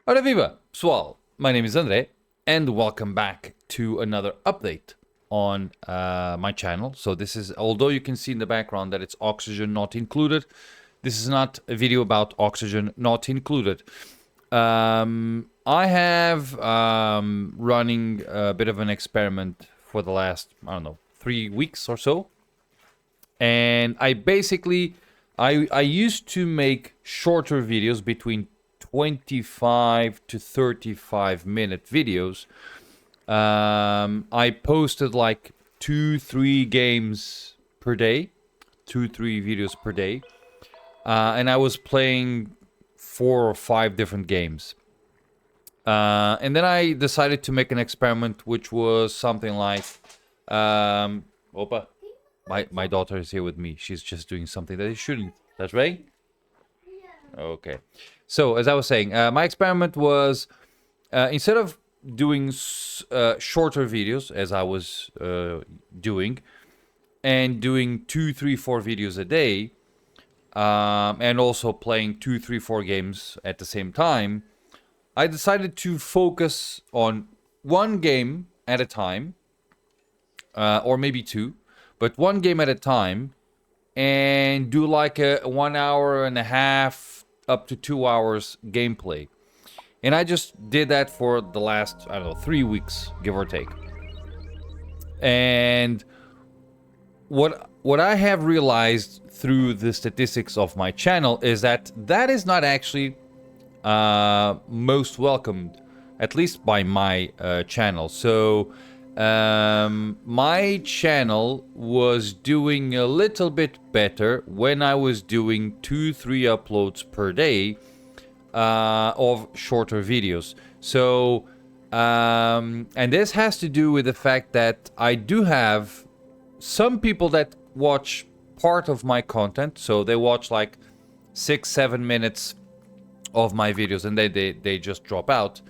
Ora viva, pessoal! My name is André, and welcome back to another update on my channel. So this is, although you can see in the background that it's Oxygen Not Included, this is not a video about Oxygen Not Included. I have running a bit of an experiment for the last, I don't know, 3 weeks or so. And I used to make shorter videos between 25 to 35 minute videos. I posted like 2-3 games per day, 2-3 videos per day. And I was playing 4 or 5 different games. And then I decided to make an experiment, which was something like, Opa, my daughter is here with me. She's just doing something that she shouldn't. That's right? Okay. So, as I was saying, my experiment was, instead of doing shorter videos, as I was doing, and doing 2, 3, 4 videos a day, and also playing 2, 3, 4 games at the same time, I decided to focus on one game at a time, or maybe 2, but one game at a time, and do like a 1 hour and a half up to 2 hours gameplay. And I just did that for the last, I don't know, 3 weeks, give or take. And what I have realized through the statistics of my channel is that that is not actually most welcomed, at least by my channel. So my channel was doing a little bit better when I was doing 2-3 uploads per day of shorter videos. So and this has to do with the fact that I do have some people that watch part of my content, so they watch like 6-7 minutes of my videos and they just drop out.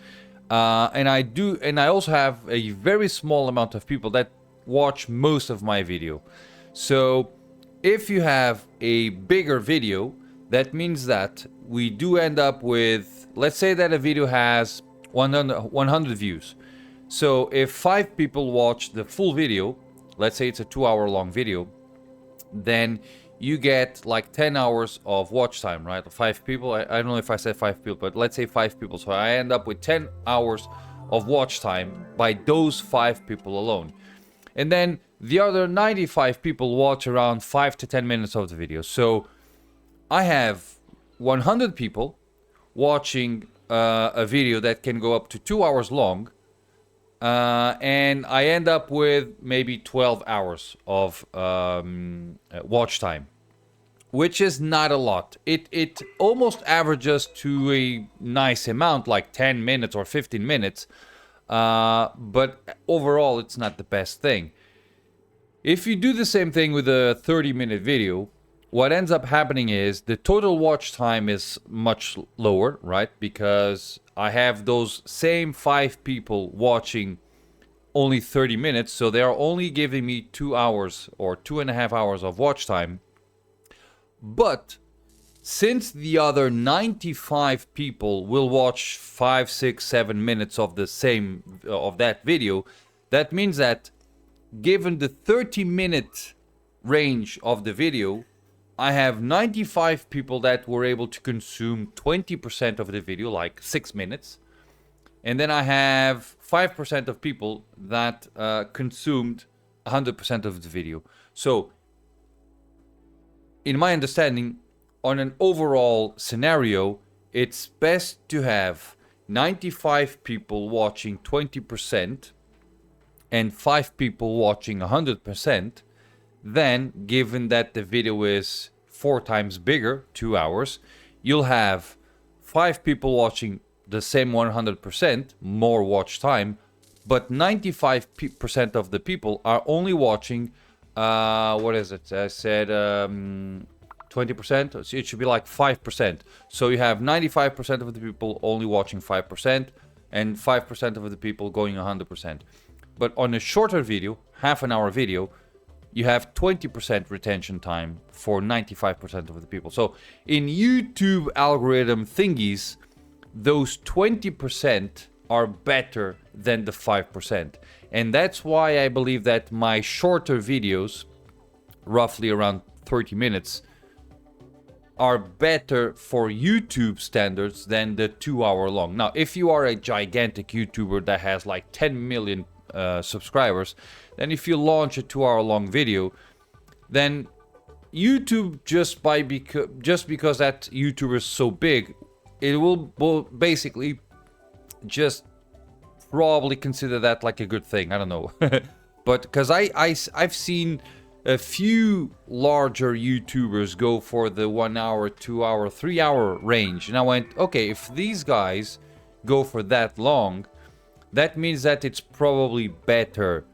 And I also have a very small amount of people that watch most of my video. So if you have a bigger video, that means that we do end up with, let's say that a video has 100 views. So if 5 people watch the full video, let's say it's a 2-hour long video, then you get like 10 hours of watch time, right? 5 people, I don't know if I said 5 people, but let's say 5 people. So I end up with 10 hours of watch time by those 5 people alone. And then the other 95 people watch around 5 to 10 minutes of the video. So I have 100 people watching a video that can go up to 2 hours long. And I end up with maybe 12 hours of watch time, which is not a lot. It almost averages to a nice amount, like 10 minutes or 15 minutes. But overall, it's not the best thing. If you do the same thing with a 30-minute video, what ends up happening is the total watch time is much lower, right? Because I have those same 5 people watching only 30 minutes, so they are only giving me 2 hours or 2.5 hours of watch time. But since the other 95 people will watch 5, 6, 7 minutes of the same of that video, that means that given the 30-minute range of the video, I have 95 people that were able to consume 20% of the video, like 6 minutes. And then I have 5% of people that consumed 100% of the video. So, in my understanding, on an overall scenario, it's best to have 95 people watching 20% and 5 people watching 100%. Then, given that the video is 4 times bigger, 2 hours, you'll have 5 people watching the same 100%, more watch time, but 95% of the people are only watching, what is it? I said 20%, so it should be like 5%. So you have 95% of the people only watching 5%, and 5% of the people going 100%. But on a shorter video, half an hour video, you have 20% retention time for 95% of the people. So in YouTube algorithm thingies, those 20% are better than the 5%. And that's why I believe that my shorter videos, roughly around 30 minutes, are better for YouTube standards than the 2 hour long. Now, if you are a gigantic YouTuber that has like 10 million subscribers, then if you launch a 2 hour long video, then YouTube, just because that YouTuber is so big, it will basically just probably consider that like a good thing. I don't know. But because I've seen a few larger YouTubers go for the 1 hour, 2 hour, 3 hour range. And I went, okay, if these guys go for that long, that means that it's probably better.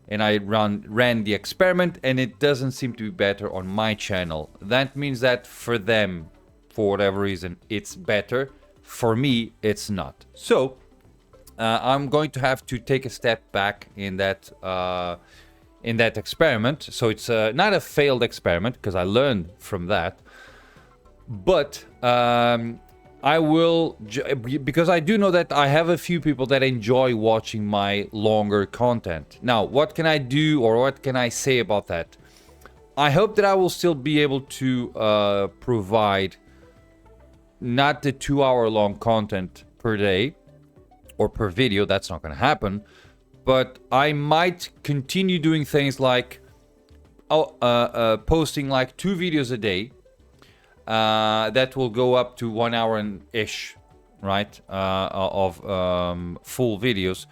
And I ran the experiment, and it doesn't seem to be better on my channel. That means that for them, for whatever reason, it's better. For me, it's not. So I'm going to have to take a step back in that experiment. So it's not a failed experiment, because I learned from that. But I will, because I do know that I have a few people that enjoy watching my longer content. Now, what can I do, or what can I say about that? I hope that I will still be able to provide not the 2 hour long content per day or per video. That's not going to happen. But I might continue doing things like posting like 2 videos a day. That will go up to 1 hour and ish, right? Of full videos.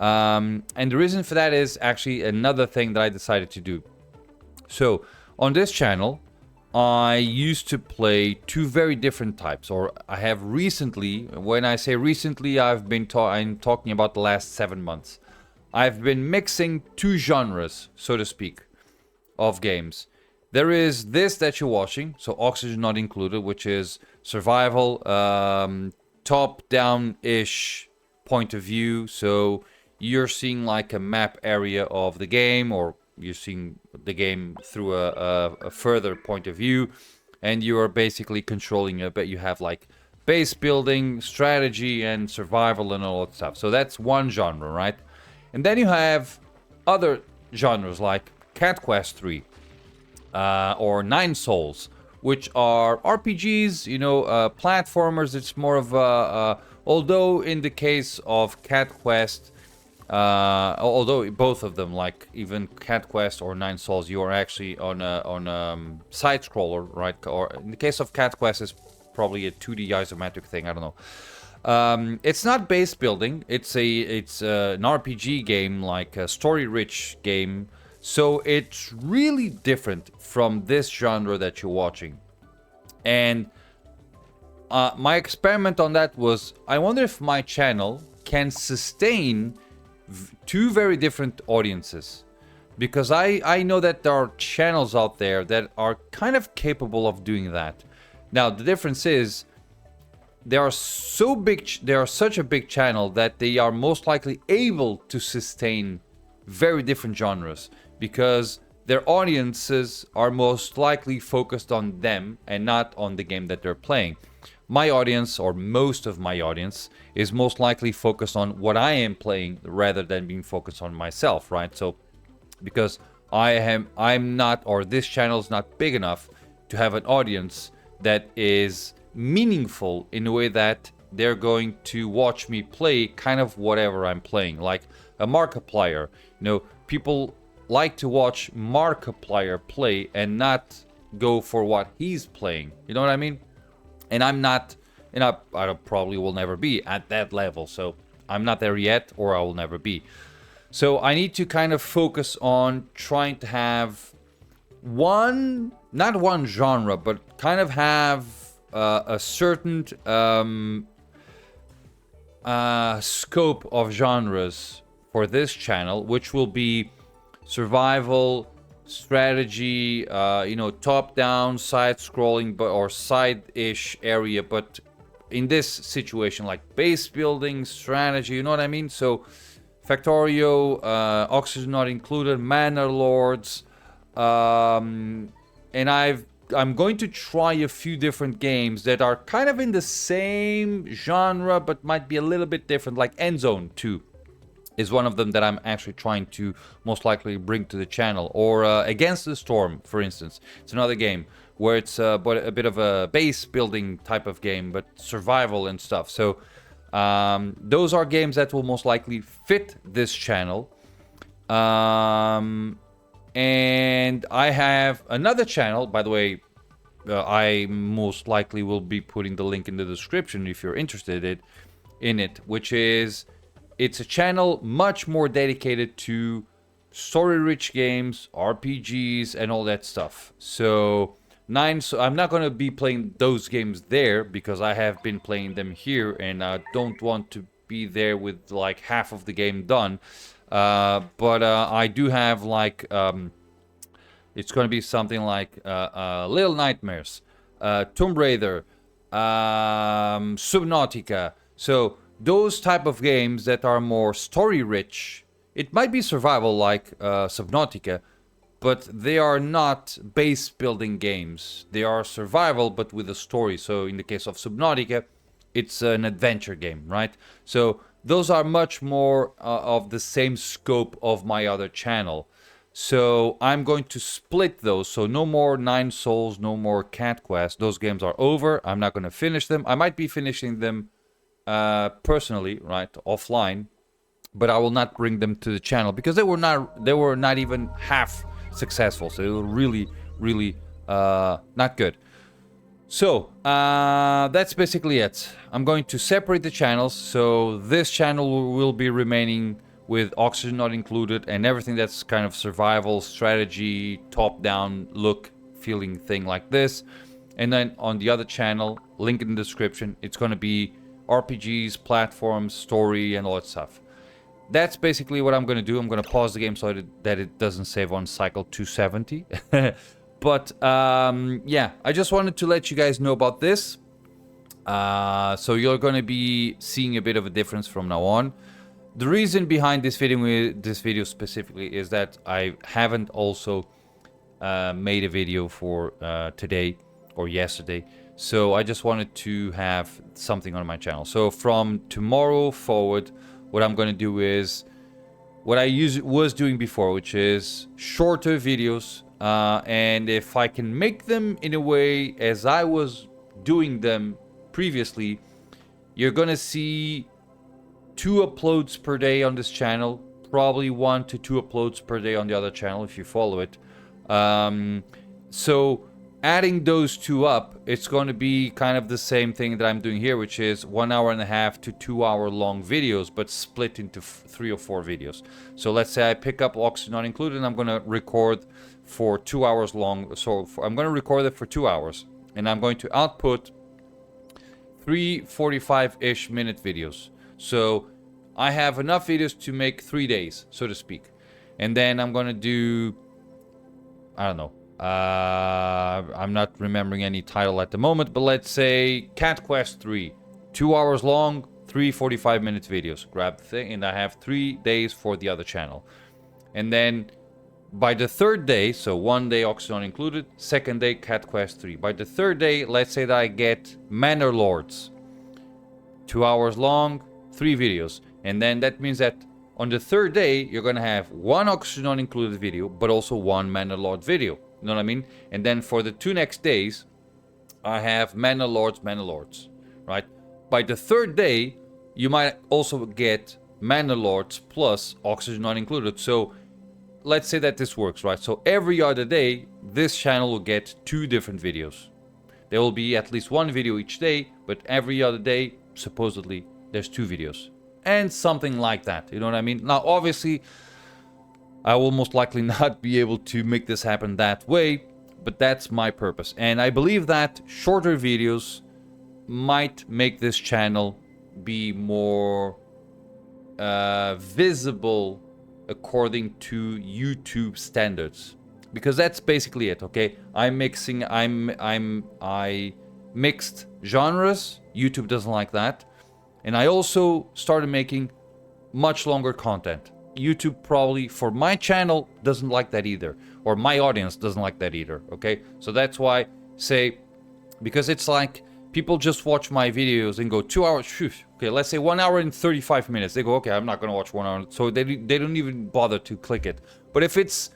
And the reason for that is actually another thing that I decided to do. So on this channel, I used to play 2 very different types, or I have recently. When I say recently, I'm talking about the last 7 months. I've been mixing 2 genres, so to speak, of games. There is this that you're watching, so Oxygen Not Included, which is survival, top-down-ish point of view. So you're seeing like a map area of the game, or you're seeing the game through a further point of view, and you are basically controlling it, but you have like base building, strategy, and survival and all that stuff. So that's one genre, right? And then you have other genres like Cat Quest 3. Or Nine Souls, which are RPGs, platformers. It's more of a, although in the case of Cat Quest, although both of them, like even Cat Quest or Nine Souls, you are actually on a side scroller, right? Or in the case of Cat Quest, it's probably a 2D isometric thing. I don't know. It's not base building. It's an RPG game, like a story-rich game. So it's really different from this genre that you're watching. And my experiment on that was, I wonder if my channel can sustain 2 very different audiences. Because I know that there are channels out there that are kind of capable of doing that. Now, the difference is, they are such a big channel that they are most likely able to sustain very different genres, because their audiences are most likely focused on them and not on the game that they're playing. My audience, or most of my audience, is most likely focused on what I am playing rather than being focused on myself, right? So because I'm not, or this channel is not big enough to have an audience that is meaningful in a way that they're going to watch me play kind of whatever I'm playing, like a Markiplier. People like to watch Markiplier play and not go for what he's playing. You know what I mean? And I'm not, and I probably will never be at that level. So I'm not there yet, or I will never be. So I need to kind of focus on trying to have not one genre, but kind of have a certain scope of genres for this channel, which will be survival, strategy, top-down, side-scrolling, or side-ish area, but in this situation, like base building, strategy, you know what I mean? So, Factorio, Oxygen Not Included, Manor Lords, and I've I'm going to try a few different games that are kind of in the same genre but might be a little bit different, like Endzone 2 is one of them that I'm actually trying to most likely bring to the channel. Or Against the Storm, for instance. It's another game where it's a bit of a base building type of game, but survival and stuff. So those are games that will most likely fit this channel. And I have another channel, by the way, I most likely will be putting the link in the description if you're interested in it, which is... It's a channel much more dedicated to story-rich games, RPGs, and all that stuff. So I'm not going to be playing those games there because I have been playing them here, and I don't want to be there with like half of the game done. But I do have like it's going to be something like Little Nightmares, Tomb Raider, Subnautica. So those type of games that are more story-rich. It might be survival like Subnautica, but they are not base-building games. They are survival, but with a story. So in the case of Subnautica, it's an adventure game, right? So those are much more of the same scope of my other channel. So I'm going to split those. So no more Nine Souls, no more Cat Quest. Those games are over. I'm not going to finish them. I might be finishing them personally, right, offline, but I will not bring them to the channel because they were not even half successful. So they were really not good. So that's basically it. I'm going to separate the channels. So this channel will be remaining with Oxygen Not Included and everything that's kind of survival, strategy, top-down look, feeling thing like this. And then on the other channel, link in the description, it's going to be RPGs, platforms, story, and all that stuff. That's basically what I'm going to do. I'm going to pause the game so that it doesn't save on cycle 270. But yeah, I just wanted to let you guys know about this. So you're going to be seeing a bit of a difference from now on. The reason behind this video specifically is that I haven't also made a video for today or yesterday. So I just wanted to have something on my channel. So from tomorrow forward, what I'm going to do is what I was doing before, which is shorter videos. And if I can make them in a way as I was doing them previously, you're going to see 2 uploads per day on this channel. Probably 1 to 2 uploads per day on the other channel if you follow it. So adding those 2 up, it's going to be kind of the same thing that I'm doing here, which is 1.5 hour to 2 hour long videos, but split into 3 or 4 videos. So let's say I pick up Oxygen Not Included, and I'm going to record for 2 hours long. So I'm going to record it for 2 hours, and I'm going to output 3 45-ish minute videos. So I have enough videos to make 3 days, so to speak. And then I'm going to do, I don't know, I'm not remembering any title at the moment, but let's say Cat Quest 3, 2 hours long, 3 45-minute videos. Grab the thing, and I have 3 days for the other channel. And then by the 3rd day, so 1 day Oxygen Included, 2nd day Cat Quest 3. By the 3rd day, let's say that I get Manor Lords, 2 hours long, 3 videos. And then that means that on the 3rd day, you're going to have 1 Oxygen Included video, but also 1 Manor Lord video. You know what I mean? And then for the 2 next days, I have Manor Lords, right? By the 3rd day, you might also get Manor Lords plus Oxygen Not Included. So let's say that this works, right? So every other day, this channel will get 2 different videos. There will be at least 1 video each day, but every other day, supposedly, there's 2 videos. And something like that, you know what I mean? Now, obviously, I will most likely not be able to make this happen that way, but that's my purpose. And I believe that shorter videos might make this channel be more visible according to YouTube standards, because that's basically it. Okay, I mixed genres. YouTube doesn't like that, and I also started making much longer content. YouTube probably, for my channel, doesn't like that either, or my audience doesn't like that either. Okay, so that's why say, because it's like people just watch my videos and go 2 hours. Phew, okay, let's say 1 hour and 35 minutes. They go, okay, I'm not gonna watch 1 hour, so they don't even bother to click it. But if it's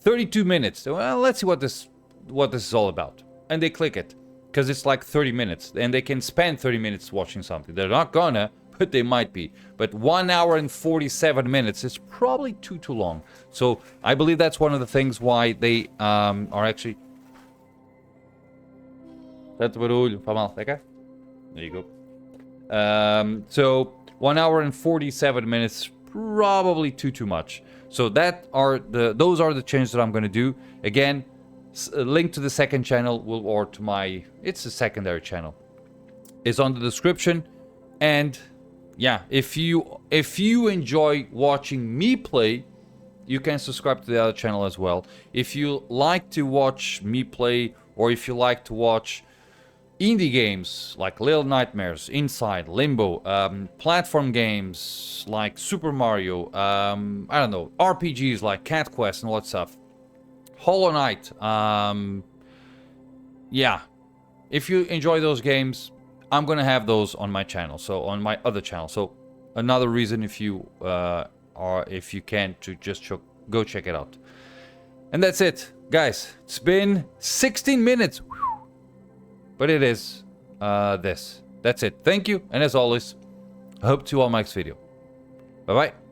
32 minutes, well, let's see what this is all about, and they click it because it's like 30 minutes, and they can spend 30 minutes watching something. They're not gonna, but they might be. But 1 hour and 47 minutes is probably too long. So I believe that's one of the things why they are actually. Tanto barulho, faz mal, tá cá? There you go. So 1 hour and 47 minutes, probably too much. So those are the changes that I'm gonna do. Again, a link to the second channel or to my, it's a secondary channel, is on the description. And yeah, if you enjoy watching me play, you can subscribe to the other channel as well. If you like to watch me play, or if you like to watch indie games like Little Nightmares, Inside, Limbo, platform games like Super Mario, I don't know, RPGs like Cat Quest and all that stuff, Hollow Knight, yeah, if you enjoy those games, I'm gonna have those on my channel, so on my other channel. So another reason, if you can, to just go check it out. And that's it, guys. It's been 16 minutes, but it is this. That's it. Thank you, and as always, I hope to see you on my next video. Bye bye.